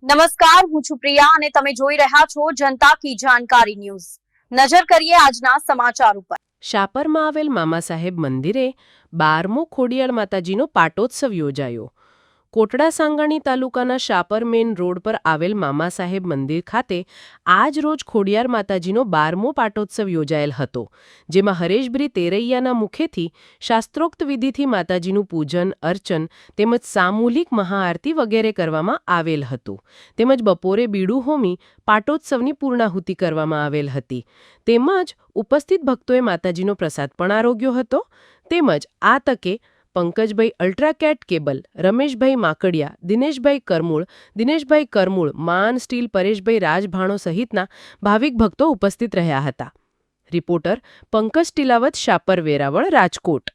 નમસ્કાર, હું છું પ્રિયા અને તમે જોઈ રહ્યા છો જનતા કી જાણકારી ન્યૂઝ। નજર કરીએ આજના સમાચાર ઉપર। શાપરમાં આવેલ મામા સાહેબ મંદિરે 12મો ખોડિયાર માતાજીનો પાટોત્સવ યોજાયો। કોટડા સાંગાણી તાલુકાના શાપર મેઇન રોડ પર આવેલ મામા સાહેબ મંદિર ખાતે આજ રોજ ખોડિયાર માતાજીનો 12મો પાટોત્સવ યોજાયેલ હતો, જેમાં હરેશભરી તેરૈયાના મુખેથી શાસ્ત્રોક્ત વિધિથી માતાજીનું પૂજન અર્ચન તેમજ સામૂહિક મહાઆરતી વગેરે કરવામાં આવેલ હતું, તેમજ બપોરે બીડું હોમી પાટોત્સવની પૂર્ણાહુતિ કરવામાં આવેલ હતી, તેમજ ઉપસ્થિત ભક્તોએ માતાજીનો પ્રસાદ પણ આરોગ્યો હતો। તેમજ આ તકે પંકજભાઈ અલ્ટ્રાકેટ કેબલ, રમેશભાઈ માકડિયા, દિનેશભાઈ કરમૂળ, માન સ્ટીલ પરેશભાઈ રાજભાણો સહિતના ભાવિક ભક્તો ઉપસ્થિત રહ્યા હતા। રિપોર્ટર પંકજ ટીલાવત, શાપર વેરાવળ, રાજકોટ।